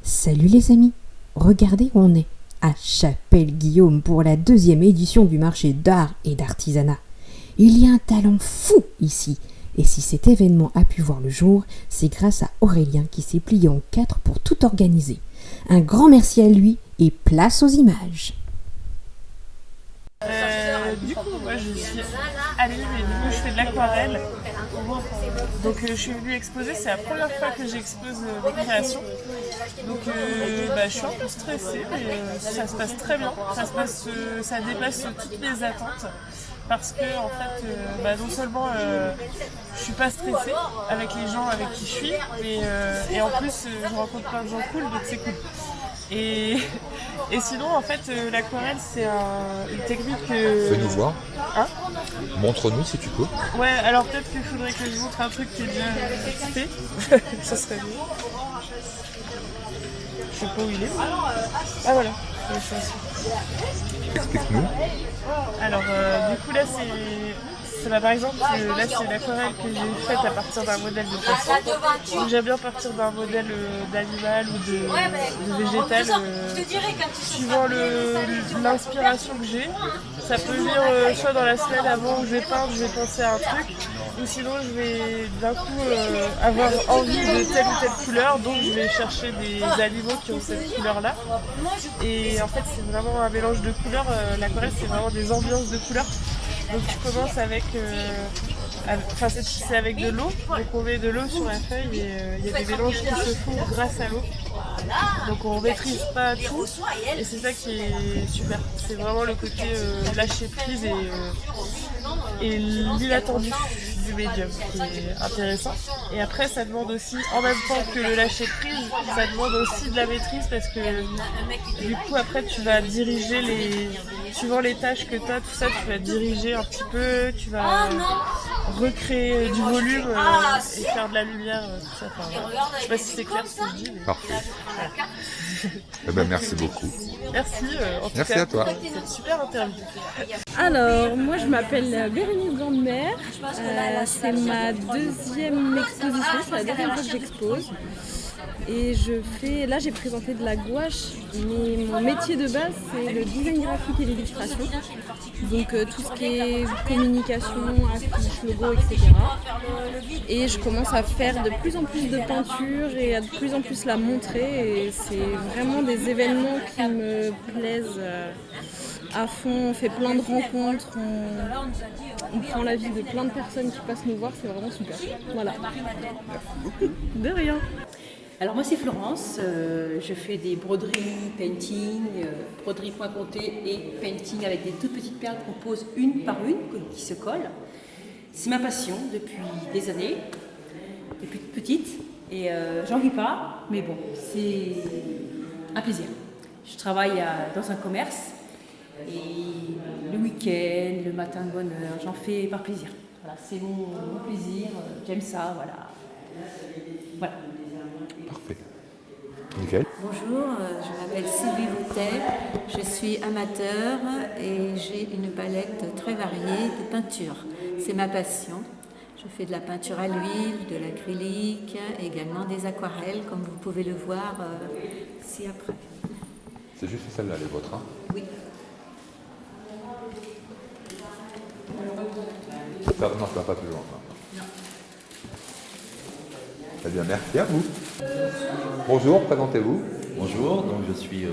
Salut les amis, regardez où on est, à Chapelle-Guillaume pour la 2e édition du marché d'art et d'artisanat. Il y a un talent fou ici, et si cet événement a pu voir le jour, c'est grâce à Aurélien qui s'est plié en 4 pour tout organiser. Un grand merci à lui et place aux images. Du coup, moi je suis allée, mais du coup je fais de l'aquarelle. Donc je suis venue exposer, c'est la première fois que j'expose mes créations. Donc je suis un peu stressée, mais ça se passe très bien. Ça dépasse toutes mes attentes. Parce que en fait, non seulement je suis pas stressée avec les gens avec qui je suis, et en plus je rencontre plein de gens cool, donc c'est cool. Et sinon, en fait, l'aquarelle, c'est une technique que... Fais-nous voir. Hein ? Montre-nous si tu peux. Ouais, alors peut-être qu'il faudrait que je montre un truc qui est bien fait. Ça serait mieux. Je sais pas où il est. Ah voilà. Explique-nous. Alors, du coup, là, par exemple, là, c'est l'aquarelle que j'ai faite à partir d'un modèle de poisson. Donc, j'aime bien partir d'un modèle d'animal ou de végétal, suivant l'inspiration que j'ai. Ça peut venir soit dans la semaine avant où je vais peindre, je vais penser à un truc, ou sinon je vais d'un coup avoir envie de telle ou telle couleur, donc je vais chercher des animaux qui ont cette couleur-là. Et en fait, c'est vraiment un mélange de couleurs. L'aquarelle, c'est vraiment des ambiances de couleurs. Donc tu commences avec, c'est avec de l'eau, donc on met de l'eau sur la feuille et il y a des mélanges qui se font grâce à l'eau. Donc on maîtrise pas tout et c'est ça qui est super. C'est vraiment le côté lâcher prise et l'inattendu du médium qui est intéressant. Et après ça demande aussi, en même temps que le lâcher prise, ça demande aussi de la maîtrise parce que du coup après tu vas diriger suivant les tâches que tu as, tout ça, tu vas diriger un petit peu, tu vas recréer du volume et faire de la lumière, tout ça. Enfin, je sais pas si c'est clair ce que je dis. Mais... Parfait. Voilà. Merci beaucoup. Merci, en tout Merci cas, à toi. C'est une super interview. Alors, moi je m'appelle Bérénice Grandemère, c'est ma 2e exposition, c'est la 2e fois que j'expose. Et là j'ai présenté de la gouache, mais mon métier de base c'est le design graphique et l'illustration. Donc tout ce qui est communication, affiches, logos, etc. Et je commence à faire de plus en plus de peinture et à de plus en plus la montrer. Et c'est vraiment des événements qui me plaisent à fond. On fait plein de rencontres, on prend la vie de plein de personnes qui passent nous voir, c'est vraiment super. Voilà. De rien. Alors moi c'est Florence, je fais des broderies, painting, broderie point compté et painting avec des toutes petites perles qu'on pose une par une, qui se collent. C'est ma passion depuis des années, depuis toute petite, et j'en vis pas, mais bon, c'est un plaisir. Je travaille dans un commerce, et le week-end, le matin de bonne heure, j'en fais par plaisir. Voilà, c'est mon plaisir, j'aime ça, voilà. Voilà. Parfait. Nickel. Bonjour, je m'appelle Sylvie Voutet, je suis amateur et j'ai une palette très variée de peinture. C'est ma passion. Je fais de la peinture à l'huile, de l'acrylique, également des aquarelles, comme vous pouvez le voir ci-après. C'est juste celle-là, les vôtres. Hein. Oui. Non, ça va pas toujours. Non. Très bien, merci à vous. Bonjour, présentez-vous. Bonjour, donc je suis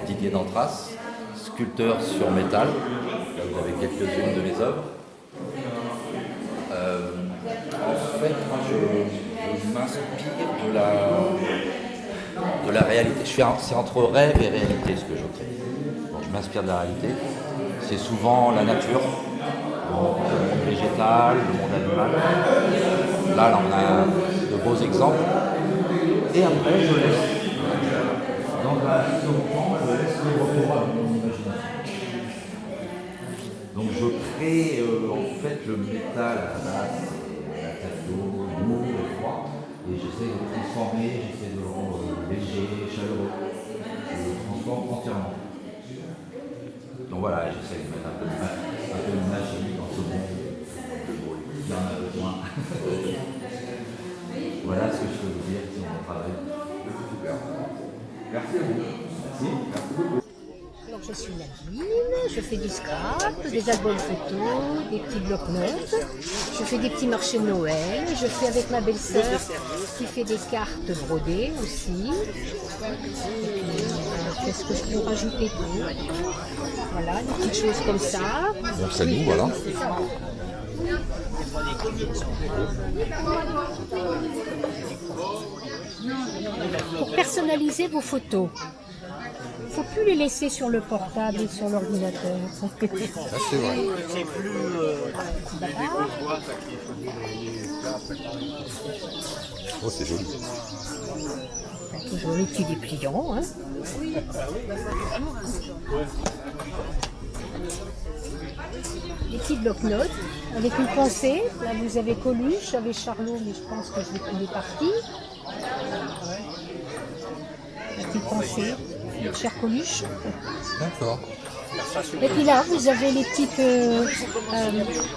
Didier Dantras, sculpteur sur métal. Là, vous avez quelques-unes de mes œuvres. En fait, moi, je m'inspire de la réalité. C'est entre rêve et réalité ce que je crée. Bon, je m'inspire de la réalité. C'est souvent la nature, le monde végétal, le monde animal. Là, on a de beaux exemples. Et après, je laisse, dans la vision de temps, je laisse le repos à mon imagination. Donc je crée en fait le métal à la base, c'est la tête d'eau, lourd et froid, et j'essaie de le transformer, j'essaie de le rendre léger, chaleureux. Je le transforme entièrement. Donc voilà, j'essaie de mettre un peu de magie dans ce monde. Il y en a besoin. Voilà ce que je peux vous dire sur mon travail. Super. Alors je suis Nadine, je fais du scrap, des albums photos, des petits blocs-notes, je fais des petits marchés de Noël, je fais avec ma belle-sœur qui fait des cartes brodées aussi. Qu'est-ce que je peux rajouter d'autre? Voilà, des petites choses comme ça. Donc c'est nous, voilà. Pour personnaliser vos photos, il ne faut plus les laisser sur le portable et sur l'ordinateur. Ça c'est vrai. Oh, c'est joli. Toujours les petits dépliants. Hein. Les petits blocs-notes avec une pensée. Là vous avez Coluche, j'avais Charlot, mais je pense que il est parti. La petite pensée, notre cher Coluche. D'accord. Et puis là, vous avez les petites.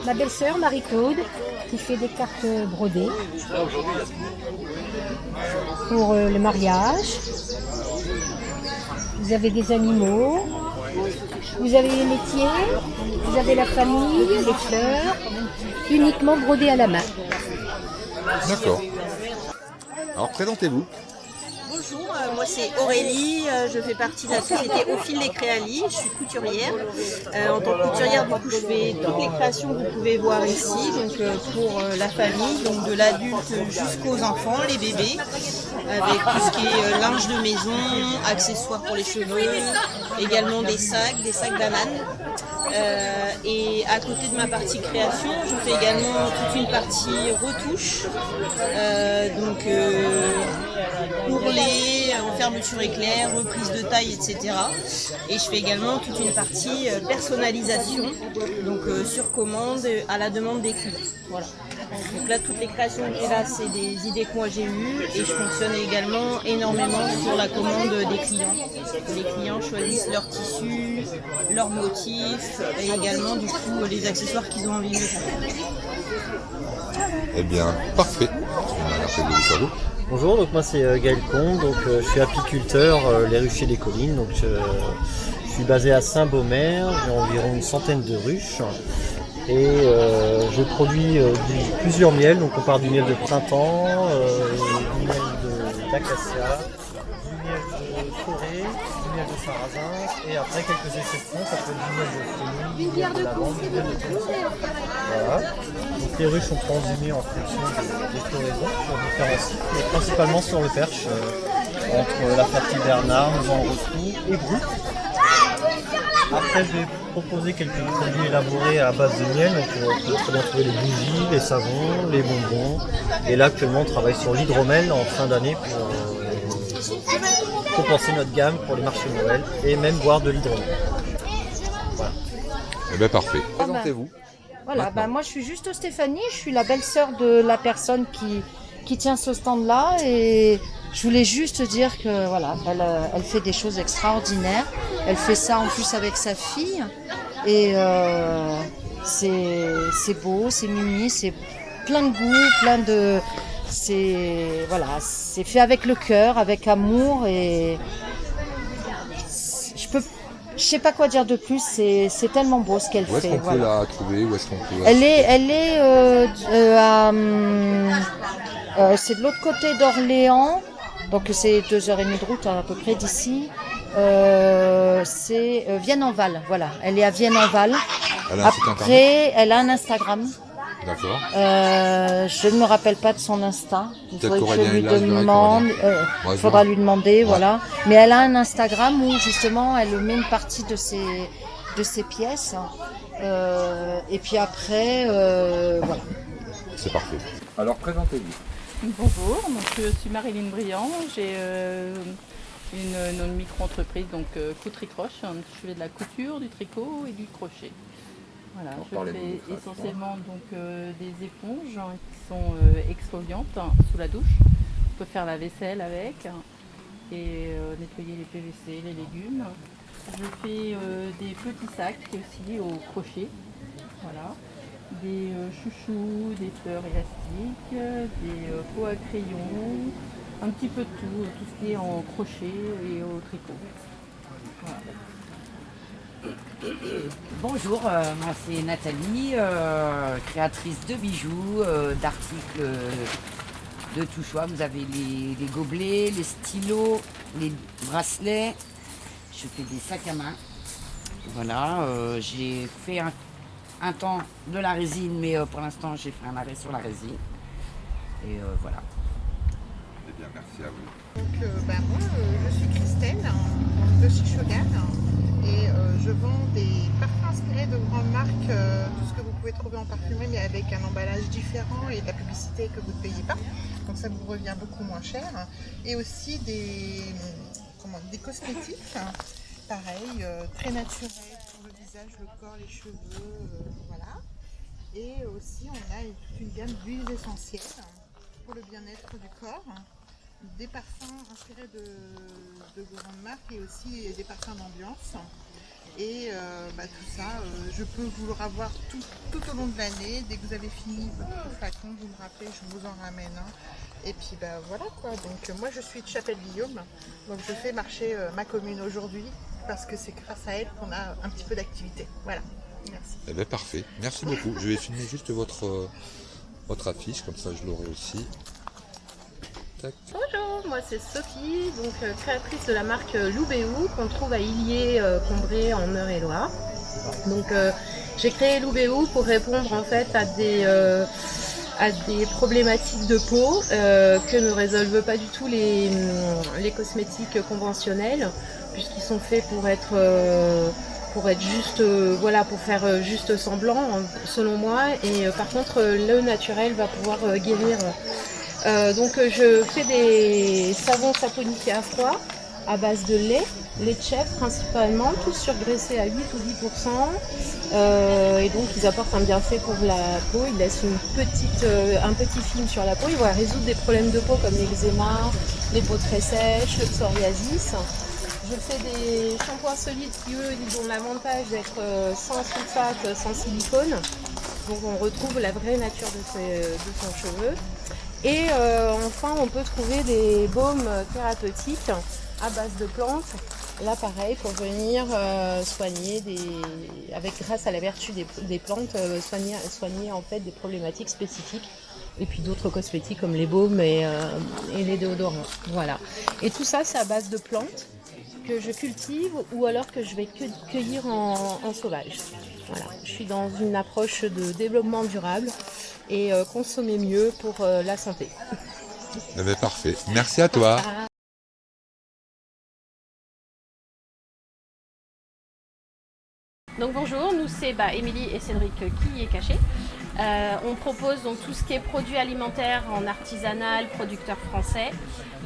Ma belle-sœur, Marie-Claude, qui fait des cartes brodées pour le mariage. Vous avez des animaux. Vous avez les métiers. Vous avez la famille, les fleurs, uniquement brodées à la main. D'accord. Alors présentez-vous. Bonjour, moi c'est Aurélie, je fais partie de la société Au Fil des Créalis, je suis couturière. En tant que couturière, du coup, je fais toutes les créations que vous pouvez voir ici, donc pour la famille, donc de l'adulte jusqu'aux enfants, les bébés, avec tout ce qui est linge de maison, accessoires pour les cheveux, également des sacs d'Aman. Et à côté de ma partie création, je fais également toute une partie retouche, donc ourlet, en fermeture éclair, reprise de taille, etc. Et je fais également toute une partie personnalisation, donc sur commande à la demande des clients. Voilà. Donc là, toutes les créations que j'ai là, c'est des idées que moi j'ai eues et je fonctionne également énormément sur la commande des clients. Les clients choisissent leur tissu, leurs motifs et également du coup les accessoires qu'ils ont envie de faire. Eh bien, parfait. Bonjour, donc moi c'est Gaël Combe, donc je suis apiculteur les ruchers des collines, donc je suis basé à Saint-Beaumer, j'ai environ une centaine de ruches et je produis plusieurs miels, donc on part du miel de printemps, du miel d'acacia, du miel de forêt, du miel de sarrasin et après quelques exceptions, ça peut être du miel de fenouil, du miel de lavande, du miel de thym. Voilà. Donc les ruches sont transhumées en fonction des floraisons sur différents sites, mais principalement sur le Perche, entre la Ferté-Bernard, Maison-Rotrou et Brou. Après, je vais proposer quelques produits élaborés à base de miel, donc on peut très bien trouver les bougies, les savons, les bonbons. Et là, actuellement, on travaille sur l'hydromel en fin d'année pour compenser notre gamme pour les marchés de Noël et même boire de l'hydromel. Voilà. Eh bien, parfait. Présentez-vous. Voilà, moi je suis juste Stéphanie, je suis la belle-sœur de la personne qui tient ce stand-là et je voulais juste dire que voilà, elle fait des choses extraordinaires. Elle fait ça en plus avec sa fille et c'est beau, c'est mimi, c'est plein de goût, c'est fait avec le cœur, avec amour et je sais pas quoi dire de plus, c'est tellement beau ce qu'elle fait. Où est-ce qu'on peut la trouver? Où est-ce qu'on peut Elle est c'est de l'autre côté d'Orléans, donc c'est 2h30 de route à peu près d'ici. C'est Vienne-en-Val, voilà. Elle est à Vienne-en-Val. Après, elle a un Instagram. D'accord. Je ne me rappelle pas de son Insta. Il faudrait que je lui demande. Il faudra lui demander, voilà. Mais elle a un Instagram où justement elle met une partie de ses pièces. Et puis après, voilà. C'est parfait. Alors présentez-vous. Bonjour, donc je suis Marilyn Briand. J'ai une micro-entreprise, donc Coutricroche. Je fais de la couture, du tricot et du crochet. Voilà, je fais essentiellement donc, des éponges qui sont exfoliantes sous la douche. On peut faire la vaisselle avec et nettoyer les PVC, les légumes. Je fais des petits sacs aussi au crochet, voilà. Des chouchous, des fleurs élastiques, des pots à crayon, un petit peu de tout ce qui est en crochet et au tricot. Voilà. Bonjour, moi c'est Nathalie, créatrice de bijoux, d'articles de tout choix. Vous avez les gobelets, les stylos, les bracelets. Je fais des sacs à main. Voilà, j'ai fait un temps de la résine, mais pour l'instant j'ai fait un arrêt sur la résine. Et voilà. Eh bien, merci à vous. Donc, moi, je suis Christelle de Chichogan et je vends des parfums inspirés de grandes marques, tout ce que vous pouvez trouver en parfumerie, mais avec un emballage différent et de la publicité que vous ne payez pas. Donc ça vous revient beaucoup moins cher. Et aussi des cosmétiques, pareil, très naturels pour le visage, le corps, les cheveux, voilà. Et aussi, on a toute une gamme d'huiles essentielles pour le bien-être du corps. Des parfums inspirés de grandes marques et aussi des parfums d'ambiance. Et tout ça, je peux vous le revoir tout au long de l'année. Dès que vous avez fini votre flacon, vous me rappelez, je vous en ramène un. Et puis voilà quoi. Donc moi je suis de Chapelle-Guillaume, donc je fais marcher ma commune aujourd'hui parce que c'est grâce à elle qu'on a un petit peu d'activité. Voilà. Merci. Eh bien, parfait. Merci beaucoup. Je vais filmer juste votre affiche, comme ça je l'aurai aussi. Tac. Bonjour, moi c'est Sophie, donc créatrice de la marque Loubéou qu'on trouve à Illiers, Combré en Eure-et-Loire. Donc j'ai créé Loubéou pour répondre en fait à des problématiques de peau que ne résolvent pas du tout les cosmétiques conventionnels, puisqu'ils sont faits pour être juste, pour faire juste semblant, selon moi. Et par contre, le naturel va pouvoir guérir. Donc je fais des savons saponifiés à froid à base de lait de chèvre principalement, tous surgraissés à 8 ou 10%. Et donc ils apportent un bienfait pour la peau, ils laissent un petit film sur la peau, ils vont résoudre des problèmes de peau comme l'eczéma, les peaux très sèches, le psoriasis. Je fais des shampoings solides qui eux ils ont l'avantage d'être sans sulfate, sans silicone. Donc on retrouve la vraie nature de son cheveu. Et enfin, on peut trouver des baumes thérapeutiques à base de plantes. Là, pareil, pour venir soigner grâce à la vertu des plantes, soigner en fait des problématiques spécifiques. Et puis d'autres cosmétiques comme les baumes et les déodorants. Voilà. Et tout ça, c'est à base de plantes que je cultive ou alors que je vais cueillir en sauvage. Voilà. Je suis dans une approche de développement durable et consommer mieux pour la santé. Eh bien, parfait. Merci à toi. Donc bonjour, nous c'est Émilie et Cédric qui est caché. On propose donc tout ce qui est produits alimentaires en artisanal, producteurs français.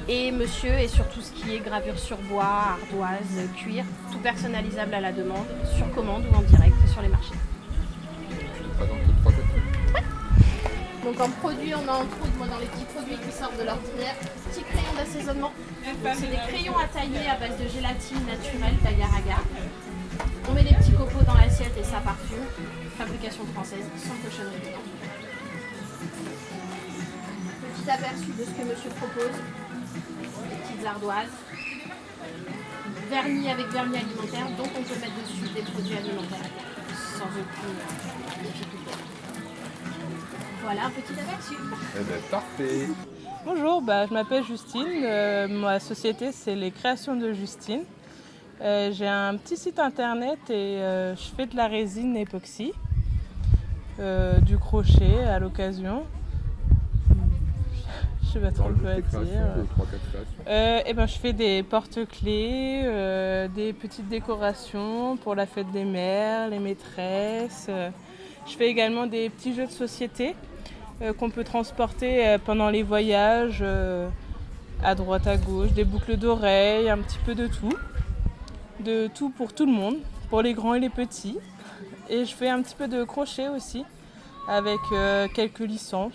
Et monsieur est sur tout ce qui est gravure sur bois, ardoise, cuir, tout personnalisable à la demande, sur commande ou en direct sur les marchés. Donc en produit, on a entre autres, dans les petits produits qui sortent de l'ordinaire, petits crayons d'assaisonnement. C'est des crayons à tailler à base de gélatine naturelle d'agar-agar. On met des petits copeaux dans l'assiette et ça parfume. Fabrication française, sans cochonnerie dedans. Petit aperçu de ce que monsieur propose. Des petites ardoises. Vernis avec vernis alimentaire, donc on peut mettre dessus des produits alimentaires sans aucune difficulté. Voilà un petit aperçu. Eh bien, parfait. Bonjour, je m'appelle Justine. Ma société, c'est les créations de Justine. J'ai un petit site internet et je fais de la résine époxy, du crochet à l'occasion. Je sais pas trop quoi dire. Je fais des porte-clés, des petites décorations pour la fête des mères, les maîtresses. Je fais également des petits jeux de société qu'on peut transporter pendant les voyages à droite à gauche, des boucles d'oreilles, un petit peu de tout. De tout pour tout le monde, pour les grands et les petits. Et je fais un petit peu de crochet aussi, avec quelques licences,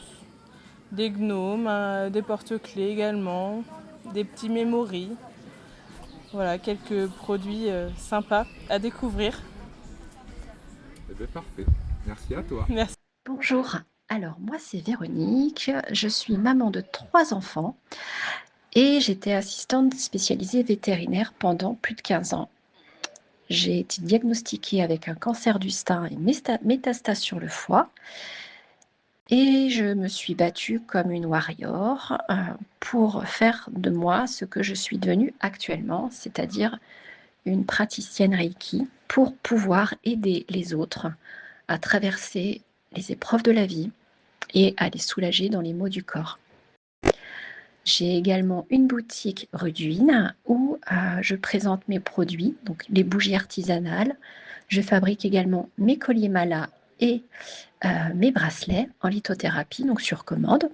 des gnomes, des porte-clés également, des petits mémoris. Voilà, quelques produits sympas à découvrir. Eh bien, parfait. Merci à toi. Merci. Bonjour, alors moi c'est Véronique, je suis maman de 3 enfants Et j'étais assistante spécialisée vétérinaire pendant plus de 15 ans. J'ai été diagnostiquée avec un cancer du sein et métastase sur le foie. Et je me suis battue comme une warrior pour faire de moi ce que je suis devenue actuellement, c'est-à-dire une praticienne Reiki pour pouvoir aider les autres à traverser les épreuves de la vie et à les soulager dans les maux du corps. J'ai également une boutique rue d'Huine où je présente mes produits, donc les bougies artisanales. Je fabrique également mes colliers Mala et mes bracelets en lithothérapie, donc sur commande.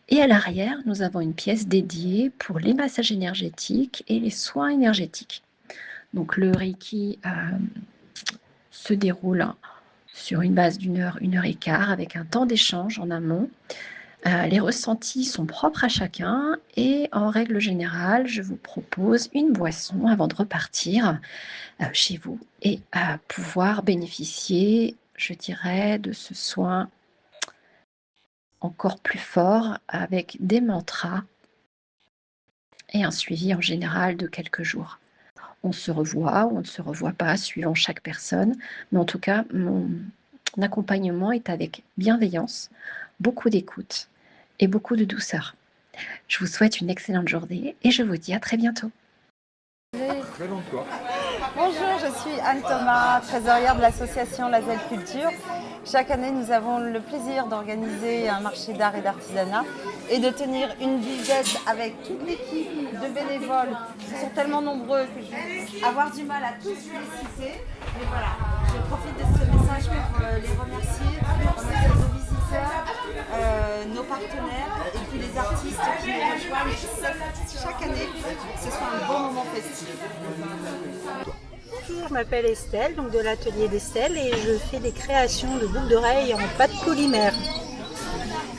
Et à l'arrière, nous avons une pièce dédiée pour les massages énergétiques et les soins énergétiques. Donc le Reiki se déroule sur une base d'1 heure, 1 heure et quart, avec un temps d'échange en amont. Les ressentis sont propres à chacun et en règle générale, je vous propose une boisson avant de repartir chez vous et pouvoir bénéficier, je dirais, de ce soin encore plus fort avec des mantras et un suivi en général de quelques jours. On se revoit ou on ne se revoit pas suivant chaque personne, mais en tout cas, mon accompagnement est avec bienveillance, beaucoup d'écoute et beaucoup de douceur. Je vous souhaite une excellente journée et je vous dis à très bientôt. Bonjour, je suis Anne Thomas, trésorière de l'association La Zelle Culture. Chaque année, nous avons le plaisir d'organiser un marché d'art et d'artisanat et de tenir une visite avec toute l'équipe de bénévoles. Ils sont tellement nombreux que je vais avoir du mal à tous les citer. Mais voilà, je profite de ce message pour les remercier, pour remercier nos visiteurs, nos partenaires et puis les artistes qui nous rejoignent chaque année, que ce soit un bon moment festif. Bonjour, je m'appelle Estelle, donc de l'atelier d'Estelle, et je fais des créations de boucles d'oreilles en pâte polymère.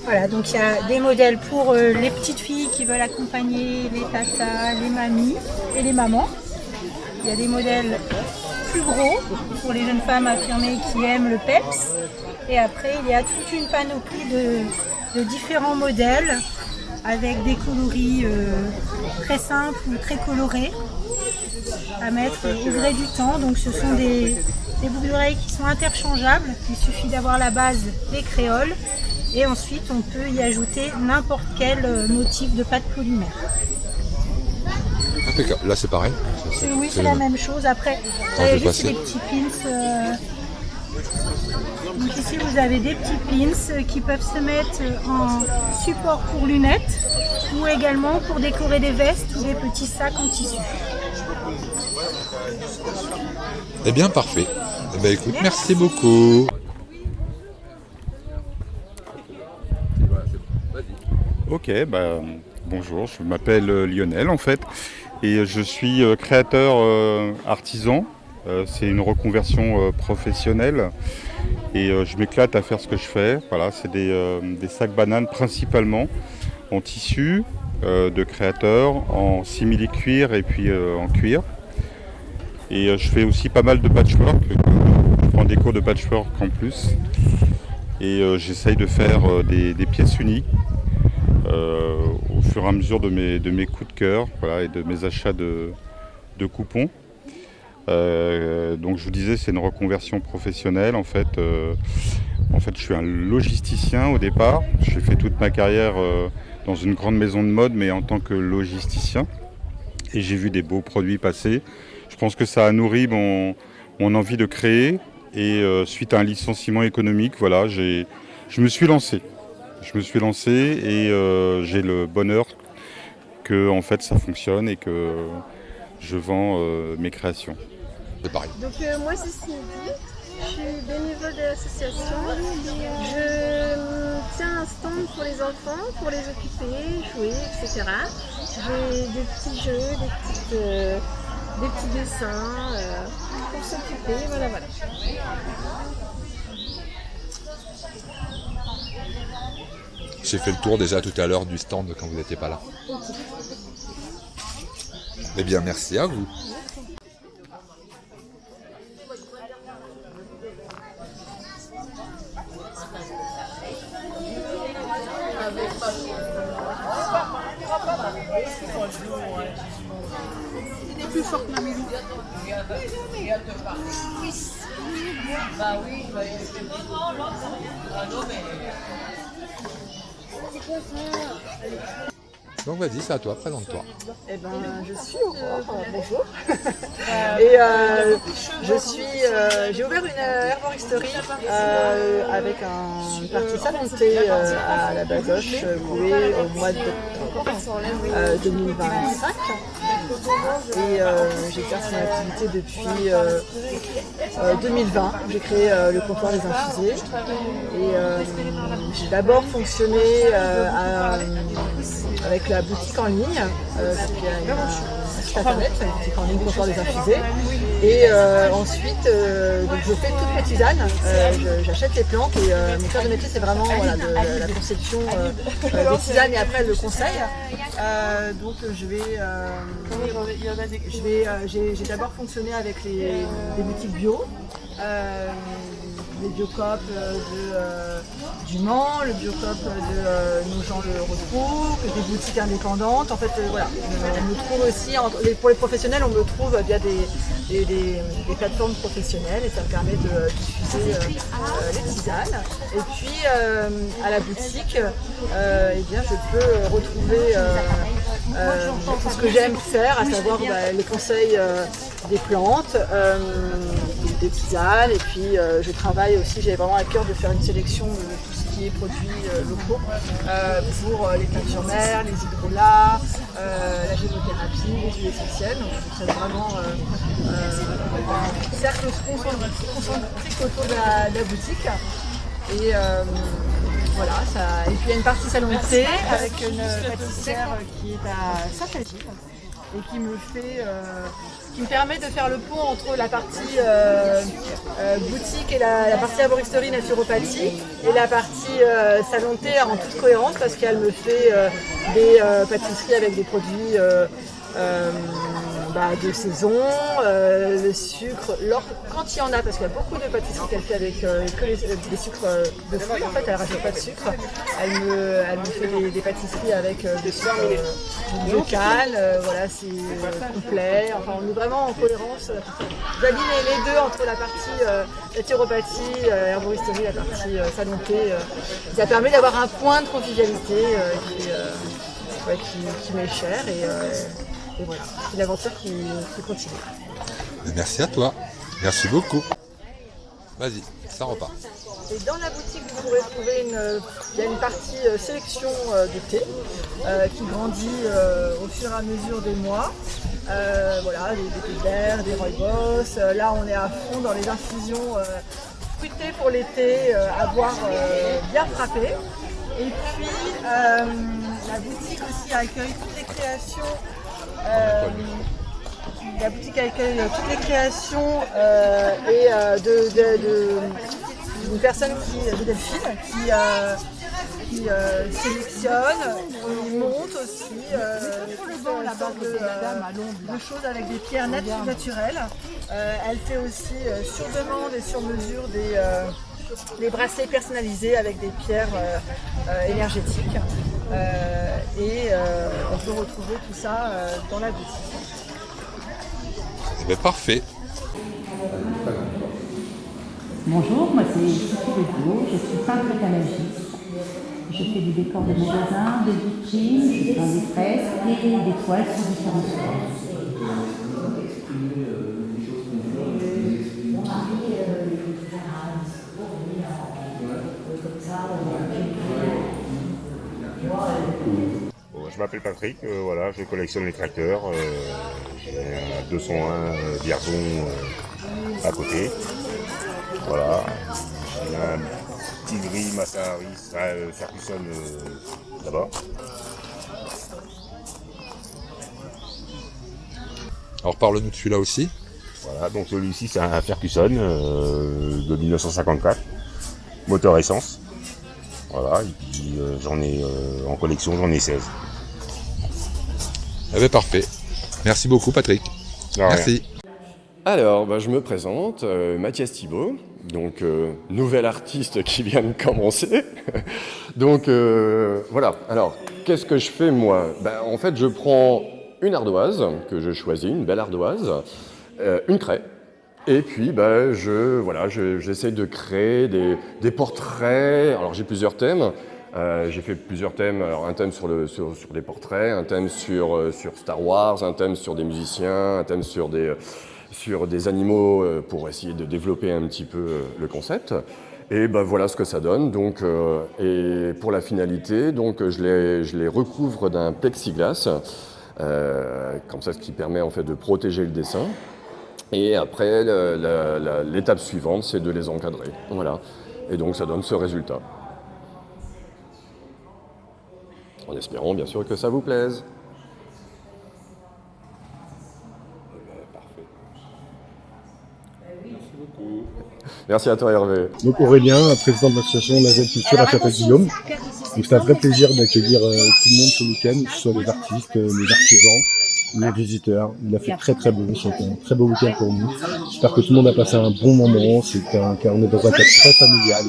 Voilà, donc il y a des modèles pour les petites filles qui veulent accompagner les tatas, les mamies et les mamans. Il y a des modèles plus gros pour les jeunes femmes affirmées qui aiment le peps. Et après, il y a toute une panoplie de différents modèles avec des coloris très simples ou très colorés à mettre au gré du temps. Donc ce sont des boucles d'oreilles qui sont interchangeables. Il suffit d'avoir la base des créoles et ensuite on peut y ajouter n'importe quel motif de pâte polymère. Impeccable. Là c'est pareil. Oui, c'est la même chose. Après, vous avez juste des petits pins. Donc ici vous avez des petits pins qui peuvent se mettre en support pour lunettes ou également pour décorer des vestes ou des petits sacs en tissu. Eh bien parfait. Eh bien écoute, merci beaucoup. Ok, bonjour, je m'appelle Lionel en fait et je suis créateur artisan. C'est une reconversion professionnelle et je m'éclate à faire ce que je fais. Voilà, c'est des sacs bananes principalement en tissu de créateur, en simili-cuir et puis en cuir. Et je fais aussi pas mal de patchwork. Je prends des cours de patchwork en plus et j'essaye de faire des pièces uniques au fur et à mesure de mes coups de cœur, voilà, et de mes achats de coupons. Donc je vous disais, c'est une reconversion professionnelle. En fait, je suis un logisticien au départ. J'ai fait toute ma carrière dans une grande maison de mode, mais en tant que logisticien. Et j'ai vu des beaux produits passer. Je pense que ça a nourri mon envie de créer. Et suite à un licenciement économique, voilà, je me suis lancé. Et j'ai le bonheur que en fait ça fonctionne et que je vends mes créations. C'est pareil. Donc moi c'est Cindy, je suis bénévole de l'association. Je tiens un stand pour les enfants, pour les occuper, jouer, etc. J'ai des petits jeux, des petits dessins pour s'occuper, voilà. J'ai fait le tour déjà tout à l'heure du stand quand vous n'étiez pas là. Okay. Eh bien merci à vous. plus fort que Mamilou. C'est quoi ça? Donc vas-y, c'est à toi, présente-toi. Eh ben, je suis Aurore, bonjour. Et j'ai ouvert une herboristerie avec une partie salon de thé à la Bazoche, vouée au mois d'octobre 2025. Et j'exerce une activité depuis 2020. J'ai créé le comptoir des infusés. Et j'ai d'abord fonctionné avec la boutique en ligne, qui a un site internet, la boutique en ligne comptoir des infusés. Et ensuite, donc je fais toutes mes tisanes, j'achète les plantes et mon cœur de métier c'est vraiment de la conception des tisanes et après le conseil. Donc j'ai d'abord fonctionné avec des boutiques bio. Les Biocop du Mans, le Biocop de Nogent-le-Rotrou, des boutiques indépendantes. En fait, voilà, on me trouve aussi, pour les professionnels, on me trouve via des plateformes professionnelles et ça me permet de diffuser les tisanes. Et puis, à la boutique, eh bien, je peux retrouver tout ce que j'aime faire, à savoir les conseils des plantes, des tisanes, et puis je travaille aussi, j'ai vraiment à cœur de faire une sélection de tout ce qui est produits locaux pour les teintures mères, les hydrolats, la gémothérapie, les huiles essentielles. Donc c'est vraiment un cercle concentrique autour de la boutique. Et voilà, ça. Et puis il y a une partie salon de thé avec une pâtissière qui est à Saint-Agile et qui me permet de faire le pont entre la partie boutique et la partie herboristerie naturopathie et la partie salon de thé en toute cohérence parce qu'elle me fait des pâtisseries avec des produits de saison, le sucre, l'or, quand il y en a, parce qu'il y a beaucoup de pâtisseries qu'elle fait avec que des sucres de fruits, en fait elle ne rajoute pas de sucre, elle me fait des pâtisseries avec des sucres local, voilà, c'est complet, enfin on est vraiment en cohérence. J'allie les deux entre la partie naturopathie, herboristerie, la partie salon de thé, ça permet d'avoir un point de convivialité qui m'est cher et voilà, c'est une aventure qui continue. Merci à toi, merci beaucoup. Vas-y, ça repart. Et dans la boutique, vous pourrez trouver il y a une partie sélection de thé qui grandit au fur et à mesure des mois. Voilà, des thés verts, des rooibos. Là, on est à fond dans les infusions fruitées pour l'été, à boire bien frappé. Et puis, la boutique aussi accueille toutes les créations. La boutique accueille toutes les créations d'une personne de Delphine qui sélectionne, on monte aussi la base de choses avec des pierres naturelles. Elle fait aussi sur demande et sur mesure des bracelets personnalisés avec des pierres énergétiques. Et on peut retrouver tout ça dans la boutique. Eh bien, parfait. Bonjour, moi c'est Sophie Legault, je suis peintre étalagiste. Je fais du décor de magasins, des vitrines, je peins des fresques et des toiles sur différents supports. Je m'appelle Patrick, voilà, je collectionne les tracteurs. J'ai un 201 Vierzon à côté. Voilà. J'ai un petit gris Massari Ferguson là-bas. Alors parle-nous de celui-là aussi. Voilà, donc celui-ci c'est un Ferguson de 1954, moteur essence. Voilà, et puis j'en ai en collection, j'en ai 16. Eh bien, parfait. Merci beaucoup, Patrick. Merci. Alors, je me présente, Mathias Thibault, donc nouvel artiste qui vient de commencer. Donc voilà. Alors, qu'est-ce que je fais moi ? En fait, je prends une ardoise que je choisis, une belle ardoise, une craie. Et puis j'essaie de créer des portraits. Alors j'ai plusieurs thèmes. J'ai fait plusieurs thèmes. Alors un thème sur des portraits, un thème sur Star Wars, un thème sur des musiciens, un thème sur des animaux pour essayer de développer un petit peu le concept. Et voilà ce que ça donne. Donc, et pour la finalité, donc, je les recouvre d'un plexiglas, comme ça, ce qui permet en fait de protéger le dessin. Et après, l'étape suivante, c'est de les encadrer. Voilà. Et donc, ça donne ce résultat. En espérant, bien sûr, que ça vous plaise. Merci à toi Hervé. Donc Aurélien, président de l'association Lazel Culture à Château-Guillaume. Donc c'est un vrai plaisir d'accueillir tout le monde ce week-end, que ce soit les artistes, les artisans, les visiteurs. Il a fait très beau, c'était un très beau week-end pour nous. J'espère que tout le monde a passé un bon moment, on est dans un cadre très familial.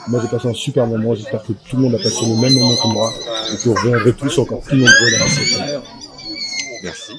Moi j'ai passé un super moment, j'espère que tout le monde a passé le même moment que moi et que vous reviendrez tous encore plus nombreux la prochaine. Merci.